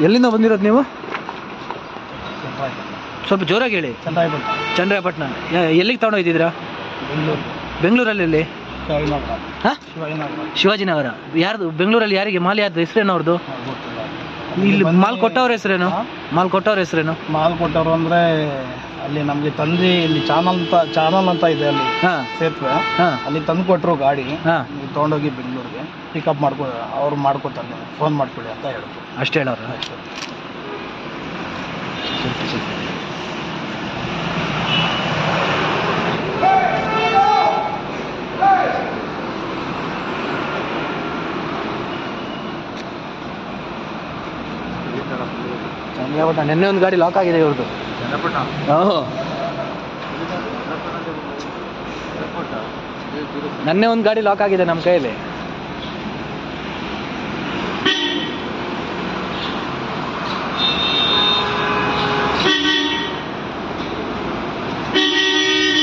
ಎಲ್ಲಿಂದ ಬಂದಿರೋದು ನೀವು? ಸ್ವಲ್ಪ ಜೋರಾಗಿ ಹೇಳಿ. ಚಂದ್ರಾಯಪಟ್ಟಣ. ಎಲ್ಲಿಗೆ ತಗೊಂಡೋಗಿದ್ದೀರಾ? ಬೆಂಗಳೂರಲ್ಲಿ ಎಲ್ಲಿ? ಹಾಂ, ಶಿವಾಜಿನಗರ. ಯಾರ್ದು ಬೆಂಗಳೂರಲ್ಲಿ? ಯಾರಿಗೆ ಮಾಲ್? ಯಾರ್ದು ಹೆಸರೇನು ಅವ್ರದ್ದು? ಇಲ್ಲಿ ಮಾಲ್ ಕೊಟ್ಟವ್ರ ಹೆಸರೇನು? ಮಾಲ್ ಕೊಟ್ಟವ್ರ ಹೆಸರೇನು? ಮಾಲ್ ಕೊಟ್ಟವ್ರು ಅಂದರೆ ಅಲ್ಲಿ ನಮಗೆ ತಂದು ಇಲ್ಲಿ ಚಾನಲ್ ಅಂತ ಇದೆ ಅಲ್ಲಿ ಸೇತುವೆ, ಅಲ್ಲಿ ತಂದು ಕೊಟ್ಟರು ಗಾಡಿ. ನೀವು ತೊಗೊಂಡೋಗಿ ಬೆಂಗಳೂರಿಗೆ ಪಿಕಪ್ ಅವ್ರು ಮಾಡ್ಕೊತಾರೆ, ಫೋನ್ ಮಾಡ್ಕೊಳ್ಳಿ ಅಂತ ಹೇಳಿದ್ರು. ಅಷ್ಟೇ ಹೇಳೋರು? ಚಂದ್ರಾಯಪಟ್ಟಣ. ನಿನ್ನೆ ಒಂದು ಗಾಡಿ ಲಾಕ್ ಆಗಿದೆ ಇವ್ರದ್ದು. ನೆನ್ನೆ ಒಂದು ಗಾಡಿ ಲಾಕ್ ಆಗಿದೆ ನಮ್ಮ ಕೈಯಲ್ಲಿ.